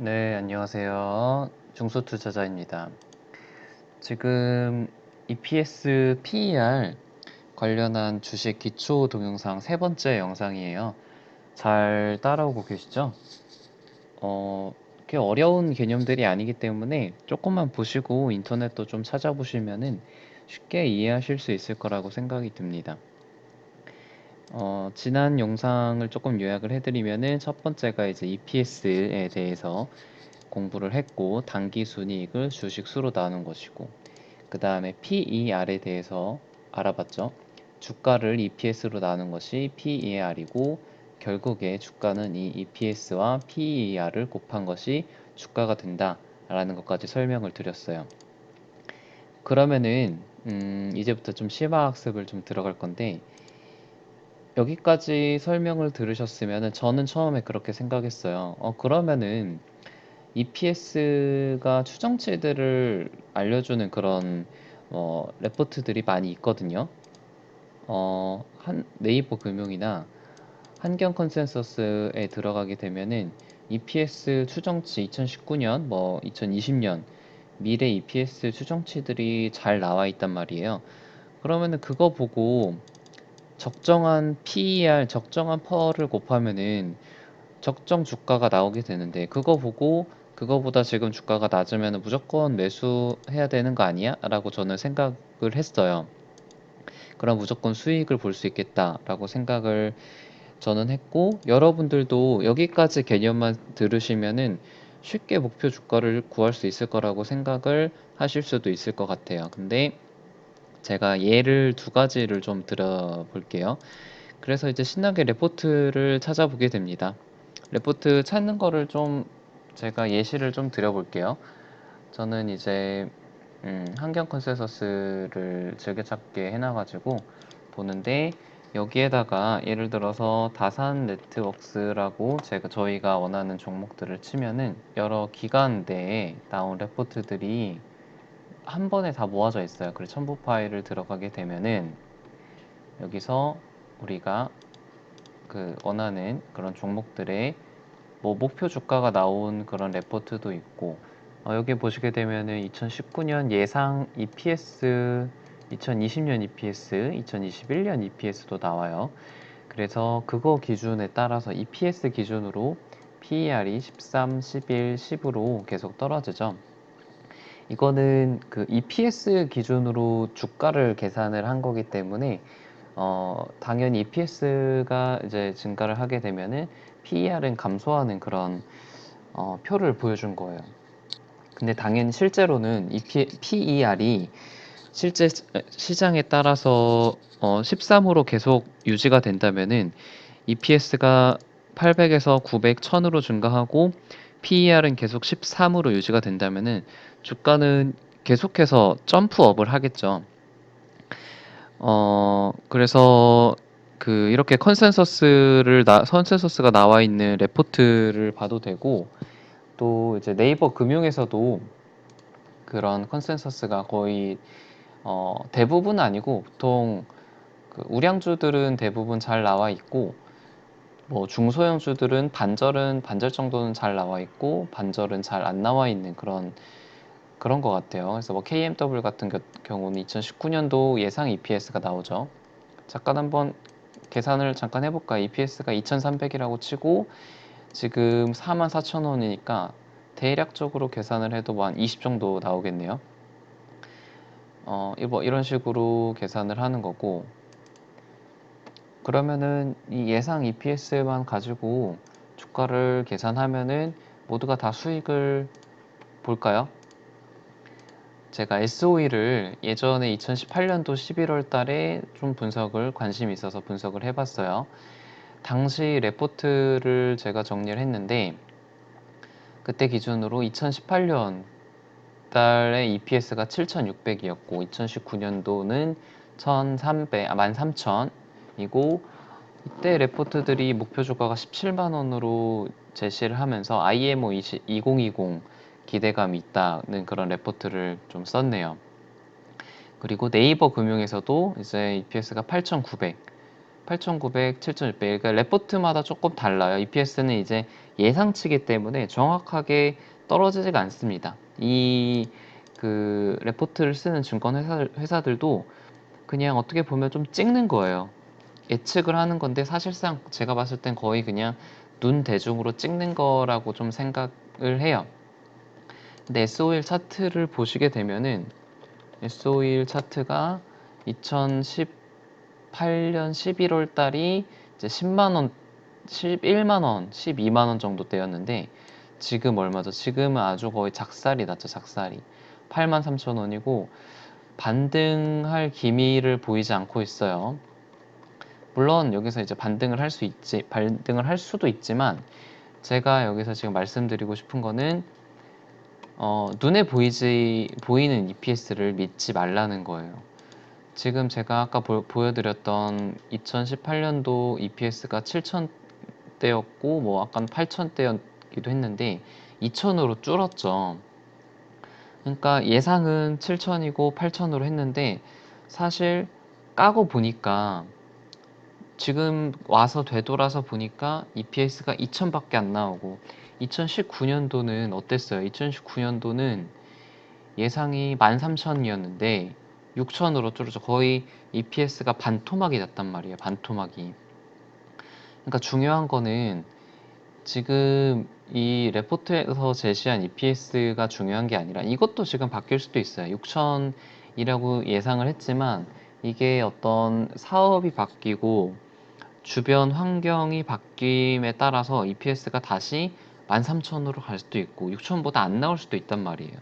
네, 안녕하세요. 중소투자자입니다. 지금 EPS, PER 관련한 주식 기초 동영상 세 번째 영상이에요. 잘 따라오고 계시죠? 그렇게 어려운 개념들이 아니기 때문에 조금만 보시고 인터넷도 좀 찾아보시면은 쉽게 이해하실 수 있을 거라고 생각이 듭니다. 지난 영상을 조금 요약을 해드리면은 첫 번째가 이제 EPS에 대해서 공부를 했고 단기 순이익을 주식 수로 나눈 것이고 그 다음에 PER에 대해서 알아봤죠. 주가를 EPS로 나눈 것이 PER이고 결국에 주가는 이 EPS와 PER을 곱한 것이 주가가 된다 라는 것까지 설명을 드렸어요. 그러면은 이제부터 좀 심화학습을 좀 들어갈 건데 여기까지 설명을 들으셨으면 저는 처음에 그렇게 생각했어요. 그러면은 EPS가 추정치들을 알려주는 그런 레포트들이 많이 있거든요. 네이버 금융이나 한경 컨센서스에 들어가게 되면은 EPS 추정치 2019년, 2020년 미래 EPS 추정치들이 잘 나와 있단 말이에요. 그러면은 그거 보고 적정한 PER, 적정한 퍼를 곱하면은 적정 주가가 나오게 되는데 그거 보고 그거보다 지금 주가가 낮으면 무조건 매수해야 되는 거 아니야? 라고 저는 생각을 했어요. 그럼 무조건 수익을 볼 수 있겠다라고 생각을 저는 했고 여러분들도 여기까지 개념만 들으시면은 쉽게 목표 주가를 구할 수 있을 거라고 생각을 하실 수도 있을 것 같아요. 근데 제가 예를 두 가지를 좀 들어 볼게요. 그래서 이제 신나게 레포트를 찾아보게 됩니다. 레포트 찾는 거를 좀 제가 예시를 좀 드려볼게요. 저는 이제 환경 컨센서스를 즐겨찾기 해놔가지고 보는데 여기에다가 예를 들어서 다산 네트워크스라고 저희가 원하는 종목들을 치면은 여러 기간대에 나온 레포트들이 한 번에 다 모아져 있어요. 그래서 첨부 파일을 들어가게 되면은 여기서 우리가 그 원하는 그런 종목들의 목표 주가가 나온 그런 레포트도 있고 여기 보시게 되면은 2019년 예상 EPS, 2020년 EPS, 2021년 EPS도 나와요. 그래서 그거 기준에 따라서 EPS 기준으로 PER이 13, 11, 10으로 계속 떨어지죠. 이거는 그 EPS 기준으로 주가를 계산을 한 거기 때문에 당연히 EPS가 이제 증가를 하게 되면은 PER은 감소하는 그런 표를 보여준 거예요. 근데 당연히 실제로는 이 PER이 실제 시장에 따라서 13으로 계속 유지가 된다면은 EPS가 800에서 900, 1000으로 증가하고 PER은 계속 13으로 유지가 된다면은 주가는 계속해서 점프업을 하겠죠. 그래서 이렇게 컨센서스가 나와 있는 레포트를 봐도 되고 또 이제 네이버 금융에서도 그런 컨센서스가 거의 대부분 아니고 보통 그 우량주들은 대부분 잘 나와 있고 뭐 중소형주들은 반절 정도는 잘 나와 있고 반절은 잘 안 나와 있는 그런 것 같아요. 그래서 뭐 KMW 같은 경우는 2019년도 예상 EPS가 나오죠. 잠깐 한번 계산을 잠깐 해볼까? EPS가 2300이라고 치고 지금 44,000원이니까 대략적으로 계산을 해도 뭐 한 20 정도 나오겠네요. 이런 식으로 계산을 하는 거고 그러면은 이 예상 EPS만 가지고 주가를 계산하면은 모두가 다 수익을 볼까요? 제가 SOE를 예전에 2018년도 11월 달에 좀 관심이 있어서 분석을 해봤어요. 당시 레포트를 제가 정리를 했는데 그때 기준으로 2018년 달에 EPS가 7,600이었고 2019년도는 13,000이고 이때 레포트들이 목표 주가가 17만 원으로 제시를 하면서 IMO 2020 기대감이 있다는 그런 레포트를 좀 썼네요. 그리고 네이버 금융에서도 이제 EPS가 8,900, 8,900, 7,600. 그러니까 레포트마다 조금 달라요. EPS는 이제 예상치기 때문에 정확하게 떨어지지가 않습니다. 그 레포트를 쓰는 증권 회사들도 그냥 어떻게 보면 좀 찍는 거예요. 예측을 하는 건데 사실상 제가 봤을 땐 거의 그냥 눈 대중으로 찍는 거라고 좀 생각을 해요. 근데 S51 차트를 보시게 되면은 S51 차트가 2018년 11월 달이 이제 10만원, 11만원, 12만원 정도 때였는데 지금 얼마죠? 지금은 아주 거의 작살이 났죠, 작살이. 83,000원이고 반등할 기미를 보이지 않고 있어요. 물론 여기서 이제 반등을 할 수도 있지만 제가 여기서 지금 말씀드리고 싶은 거는 눈에 보이는 EPS를 믿지 말라는 거예요. 지금 제가 아까 보여드렸던 2018년도 EPS가 7,000대였고 뭐 아까 8,000대였기도 했는데 2,000으로 줄었죠. 그러니까 예상은 7,000이고 8,000으로 했는데 사실 까고 보니까 지금 와서 되돌아서 보니까 EPS가 2,000밖에 안 나오고 2019년도는 어땠어요? 2019년도는 예상이 13,000이었는데 6,000으로 줄어서 거의 EPS가 반토막이 났단 말이에요. 반토막이. 그러니까 중요한 거는 지금 이 레포트에서 제시한 EPS가 중요한 게 아니라 이것도 지금 바뀔 수도 있어요. 6,000이라고 예상을 했지만 이게 어떤 사업이 바뀌고 주변 환경이 바뀜에 따라서 EPS가 다시 13,000으로 갈 수도 있고 6,000보다 안 나올 수도 있단 말이에요.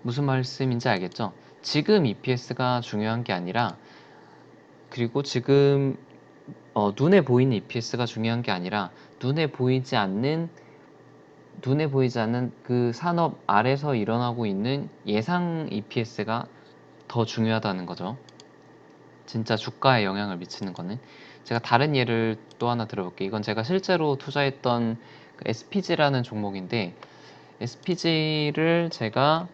무슨 말씀인지 알겠죠? 지금 EPS가 중요한 게 아니라 그리고 지금 눈에 보이는 EPS가 중요한 게 아니라 눈에 보이지 않는 그 산업 아래서 일어나고 있는 예상 EPS가 더 중요하다는 거죠. 진짜 주가에 영향을 미치는 거는. 제가 다른 예를 또 하나 들어볼게요. 이건 제가 실제로 투자했던 그 SPG라는 종목인데 SPG를 제가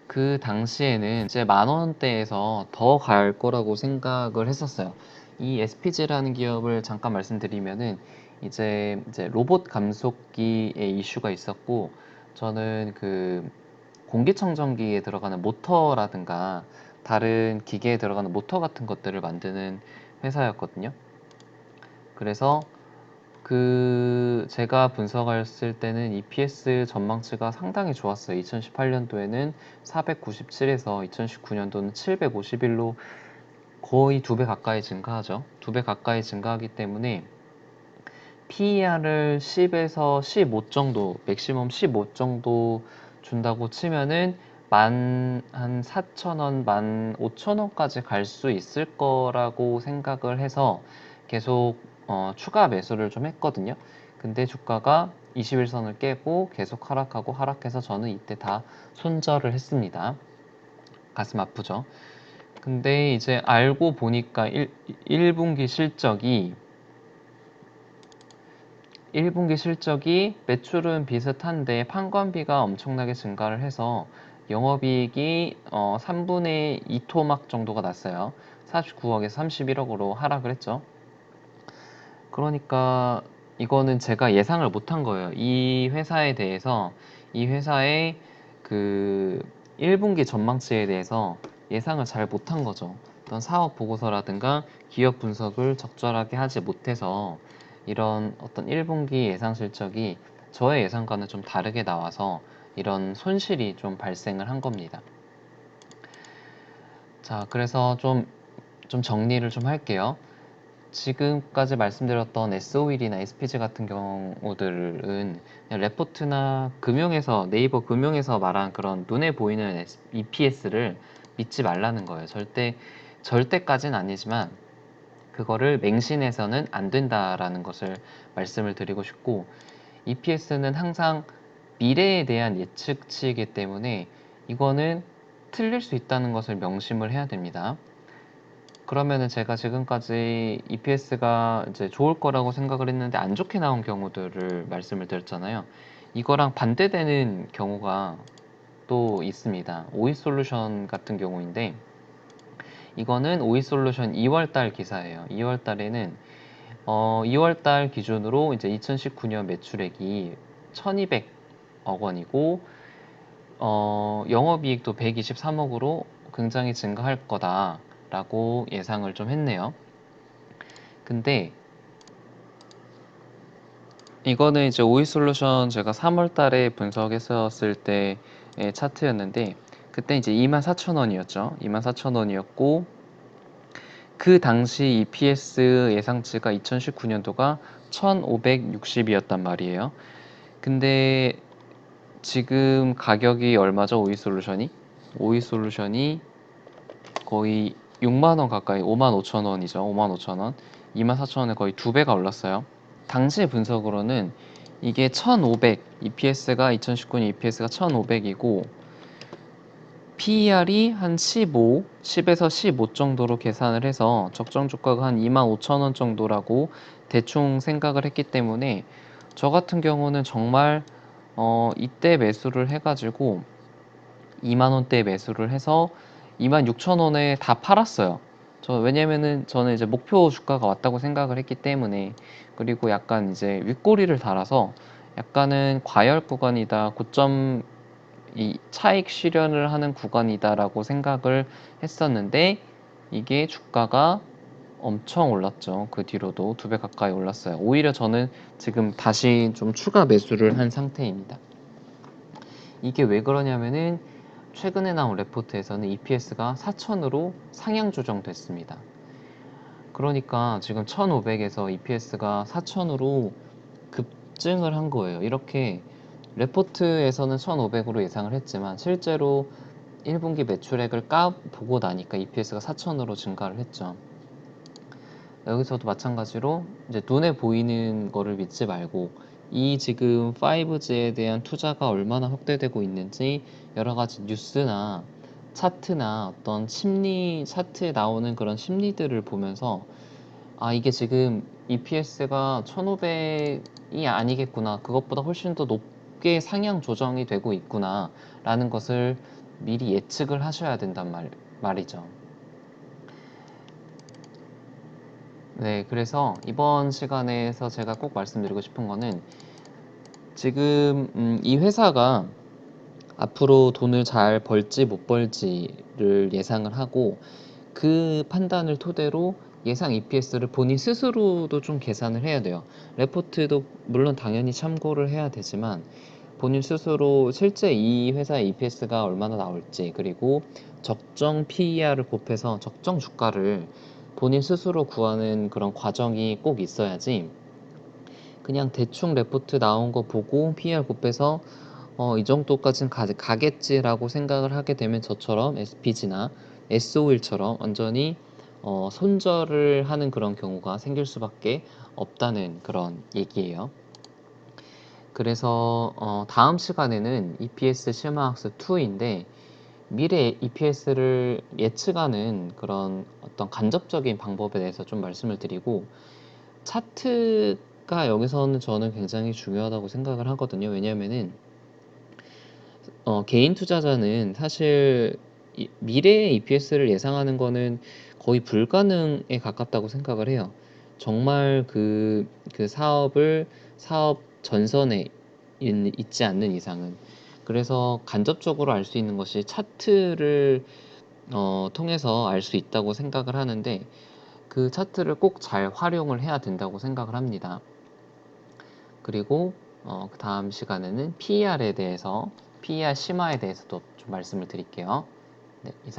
그 당시에는 이제 10,000원대에서 더 갈 거라고 생각을 했었어요. 이 SPG라는 기업을 잠깐 말씀드리면은 이제 로봇 감속기의 이슈가 있었고 저는 그 공기청정기에 들어가는 모터라든가 다른 기계에 들어가는 모터 같은 것들을 만드는 회사였거든요. 그래서 그 제가 분석했을 때는 EPS 전망치가 상당히 좋았어요. 2018년도에는 497에서 2019년도는 751로 거의 2배 가까이 증가하죠. 2배 가까이 증가하기 때문에 PER을 10에서 15 정도, 맥시멈 15 정도 준다고 치면은 한 4,000원, 15,000원까지 갈 수 있을 거라고 생각을 해서 계속 추가 매수를 좀 했거든요. 근데 주가가 21선을 깨고 계속 하락해서 저는 이때 다 손절을 했습니다. 가슴 아프죠? 근데 이제 알고 보니까 1분기 실적이 매출은 비슷한데 판관비가 엄청나게 증가를 해서 영업이익이 3분의 2 토막 정도가 났어요. 49억에서 31억으로 하락을 했죠. 그러니까 이거는 제가 예상을 못한 거예요. 이 회사의 그 1분기 전망치에 대해서 예상을 잘 못한 거죠. 어떤 사업 보고서라든가 기업 분석을 적절하게 하지 못해서 이런 어떤 1분기 예상 실적이 저의 예상과는 좀 다르게 나와서 이런 손실이 좀 발생을 한 겁니다. 자, 그래서 좀 정리를 좀 할게요. 지금까지 말씀드렸던 S51이나 SPG 같은 경우들은 그냥 레포트나 네이버 금융에서 말한 그런 눈에 보이는 EPS를 믿지 말라는 거예요. 절대까지는 아니지만 그거를 맹신해서는 안 된다라는 것을 말씀을 드리고 싶고 EPS는 항상 미래에 대한 예측치이기 때문에 이거는 틀릴 수 있다는 것을 명심을 해야 됩니다. 그러면은 제가 지금까지 EPS가 이제 좋을 거라고 생각을 했는데 안 좋게 나온 경우들을 말씀을 드렸잖아요. 이거랑 반대되는 경우가 또 있습니다. 오이솔루션 같은 경우인데 이거는 오이솔루션 2월달 기사예요. 2월달에는 2월달 기준으로 이제 2019년 매출액이 1,200억 원이고 영업이익도 123억으로 굉장히 증가할 거다라고 예상을 좀 했네요. 근데 이거는 이제 오이솔루션 제가 3월달에 분석했었을 때의 차트였는데 그때 이제 24,000원이었죠. 24,000원이었고 그 당시 EPS 예상치가 2019년도가 1,560이었단 말이에요. 근데 지금 가격이 얼마죠? 오이솔루션이 거의 6만원 가까이 55,000원이죠. 55,000원 24,000원에 거의 2배가 올랐어요. 당시 분석으로는 이게 1,500 EPS가 2019년 EPS가 1,500이고 PER이 한 15, 10에서 15 정도로 계산을 해서 적정 주가가 한 25,000원 정도라고 대충 생각을 했기 때문에 저 같은 경우는 정말 이때 매수를 해가지고 2만원대 매수를 해서 26,000원에 다 팔았어요. 왜냐면은 저는 이제 목표 주가가 왔다고 생각을 했기 때문에 그리고 약간 이제 윗꼬리를 달아서 약간은 과열 구간이다, 고점 이 차익 실현을 하는 구간이다라고 생각을 했었는데 이게 주가가 엄청 올랐죠. 그 뒤로도 2배 가까이 올랐어요. 오히려 저는 지금 다시 좀 추가 매수를 한 상태입니다. 이게 왜 그러냐면은 최근에 나온 레포트에서는 EPS가 4,000으로 상향 조정됐습니다. 그러니까 지금 1,500에서 EPS가 4,000으로 급증을 한 거예요. 이렇게 레포트에서는 1,500으로 예상을 했지만 실제로 1분기 매출액을 보고 나니까 EPS가 4,000으로 증가를 했죠. 여기서도 마찬가지로 이제 눈에 보이는 거를 믿지 말고 이 지금 5G에 대한 투자가 얼마나 확대되고 있는지 여러 가지 뉴스나 차트나 어떤 심리 차트에 나오는 그런 심리들을 보면서 아 이게 지금 EPS가 1,500이 아니겠구나, 그것보다 훨씬 더 높게 상향 조정이 되고 있구나 라는 것을 미리 예측을 하셔야 된단 말이죠. 네, 그래서 이번 시간에서 제가 꼭 말씀드리고 싶은 거는 지금 이 회사가 앞으로 돈을 잘 벌지 못 벌지를 예상을 하고 그 판단을 토대로 예상 EPS를 본인 스스로도 좀 계산을 해야 돼요. 레포트도 물론 당연히 참고를 해야 되지만 본인 스스로 실제 이 회사의 EPS가 얼마나 나올지 그리고 적정 PER을 곱해서 적정 주가를 본인 스스로 구하는 그런 과정이 꼭 있어야지 그냥 대충 레포트 나온 거 보고 PER 곱해서 이 정도까지는 가겠지라고 생각을 하게 되면 저처럼 SPG나 S51처럼 완전히 손절을 하는 그런 경우가 생길 수밖에 없다는 그런 얘기예요. 그래서 다음 시간에는 EPS 실마학습 2인데 미래 EPS를 예측하는 그런 어떤 간접적인 방법에 대해서 좀 말씀을 드리고 차트가 여기서는 저는 굉장히 중요하다고 생각을 하거든요. 왜냐면은 개인 투자자는 사실 미래의 EPS를 예상하는 거는 거의 불가능에 가깝다고 생각을 해요. 정말 그 사업 전선에 있지 않는 이상은. 그래서 간접적으로 알 수 있는 것이 차트를 통해서 알 수 있다고 생각을 하는데 그 차트를 꼭 잘 활용을 해야 된다고 생각을 합니다. 그리고 그 다음 시간에는 PER에 대해서 PER 심화에 대해서도 좀 말씀을 드릴게요. 네, 이상